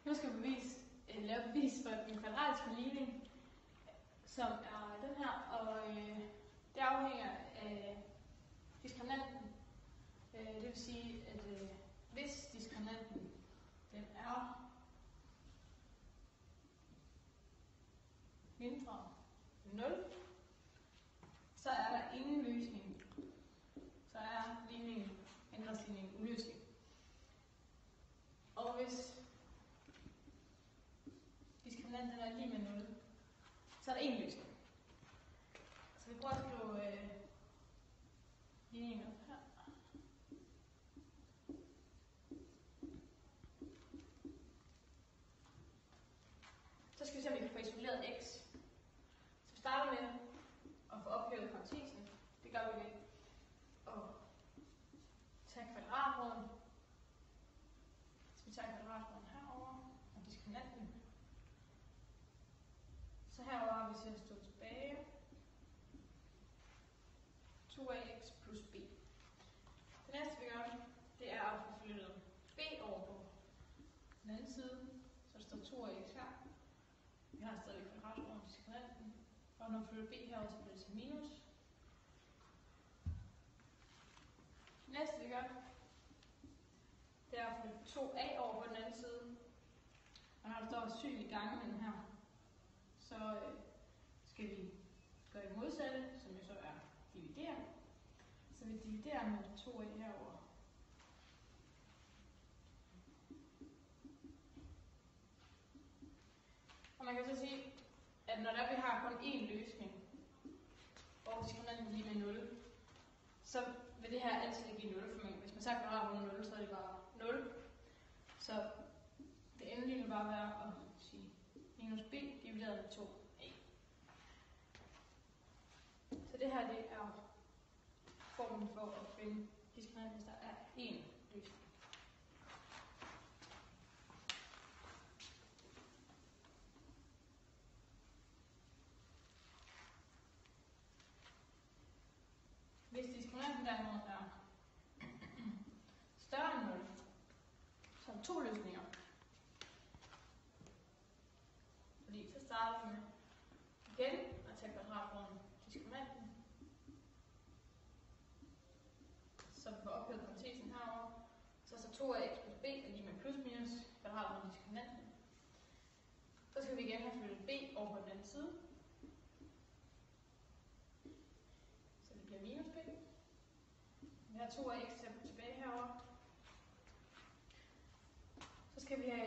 Nu skal vi lave et bevis for den kvadratiske ligning, som er den her, og det afhænger af diskriminanten. Det vil sige, at hvis diskriminanten den er mindre end 0, så er der ingen løsning. Så er ændringsligningen uløselig. Og hvis diskriminanten er lige med 0, så er der en løsning. Så vi prøver at skrive ligningen op her. Så skal vi se, om vi kan få isoleret x. Så vi starter med at få ophævet parentesen. Det gør vi ved at tage kvadratroden. Så vi tager kvadratroden herover og diskriminanten. Så herover har vi til at stå tilbage 2ax plus b. Det næste vi gør, det er at få flyttet b over på den anden side. Så der står 2ax her. Vi har stadig kvadratroden og diskriminanten. Og når vi flytter b herover, så bliver det til minus. Det næste vi gør, det er at flytte 2a over på den anden side. Og når der står syg i gangen her, så skal vi gøre det modsatte, som jo så er dividere. Så vi dividerer med 2a herover. Og man kan så sige, at når der vi har kun én løsning, hvor diskriminanten lige med 0, så vil det her altid give 0, for hvis man sagt kvadratroden 0, så er det bare 0. Så det endelige vil bare være at sige minus b divideret med 2a. Så det her det er formlen for at finde diskriminanten, hvis der er én løsning. Hvis diskriminanten derimod er større end 0, så er der to løsninger. Fordi så starter vi med igen at tage kvadratroden diskriminanten. Så vi får ophævet parentesen herovre. Så 2ax plus b er lige med plus minus kvadratroden diskriminanten. Så skal vi igen have flyttet b over på den anden side. Så det bliver minus b. Vi har 2ax tilbage herovre. Så skal vi have